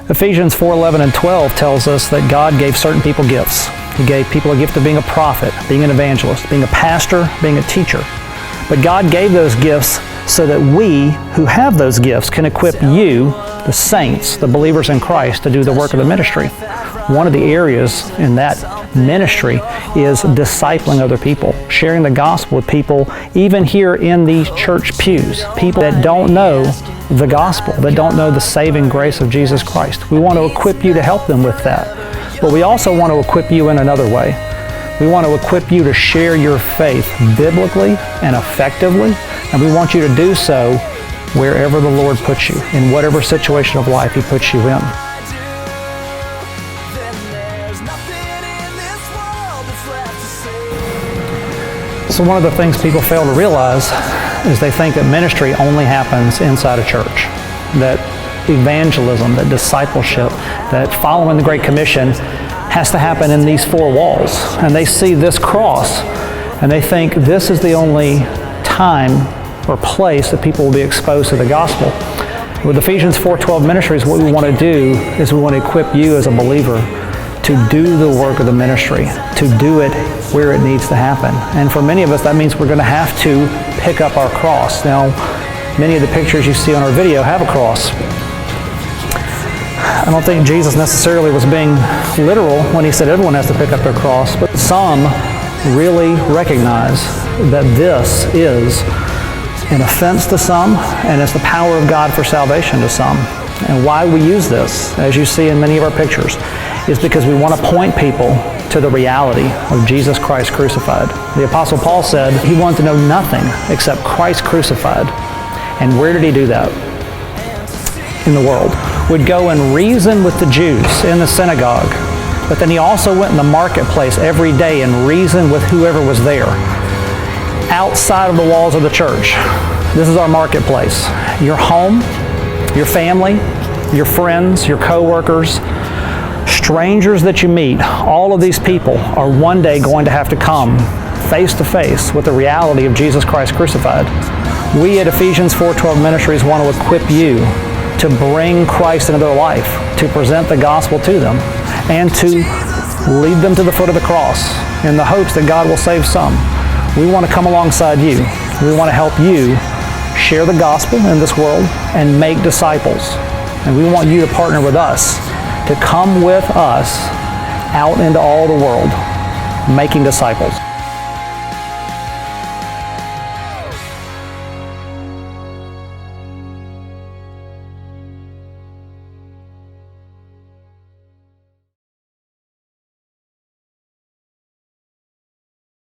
Ephesians 4:11 and 12 tells us that God gave certain people gifts. He gave people a gift of being a prophet, being an evangelist, being a pastor, being a teacher. But God gave those gifts so that we who have those gifts can equip you, the saints, the believers in Christ, to do the work of the ministry. One of the areas in that ministry is discipling other people, sharing the gospel with people, even here in these church pews, people that don't know the gospel, that don't know the saving grace of Jesus Christ. We want to equip you to help them with that. But we also want to equip you in another way. We want to equip you to share your faith biblically and effectively, and we want you to do so wherever the Lord puts you, in whatever situation of life He puts you in. So one of the things people fail to realize is they think that ministry only happens inside a church, that evangelism, that discipleship, that following the Great Commission has to happen in these four walls. And they see this cross and they think this is the only time or place that people will be exposed to the gospel. With Ephesians 4:12 Ministries, what we want to do is we want to equip you as a believer to do the work of the ministry, to do it where it needs to happen. And for many of us, that means we're going to have to pick up our cross. Now, many of the pictures you see on our video have a cross. I don't think Jesus necessarily was being literal when He said everyone has to pick up their cross, but some really recognize that this is an offense to some, and it's the power of God for salvation to some. And why we use this, as you see in many of our pictures, is because we want to point people to the reality of Jesus Christ crucified. The Apostle Paul said he wanted to know nothing except Christ crucified. And where did he do that? In the world. Would go and reason with the Jews in the synagogue, but then he also went in the marketplace every day and reasoned with whoever was there. Outside of the walls of the church. This is our marketplace. Your home, your family, your friends, your co-workers, strangers that you meet, all of these people are one day going to have to come face to face with the reality of Jesus Christ crucified. We at Ephesians 4:12 Ministries want to equip you to bring Christ into their life, to present the gospel to them, and to lead them to the foot of the cross in the hopes that God will save some. We want to come alongside you. We want to help you share the gospel in this world and make disciples. And we want you to partner with us, to come with us out into all the world, making disciples.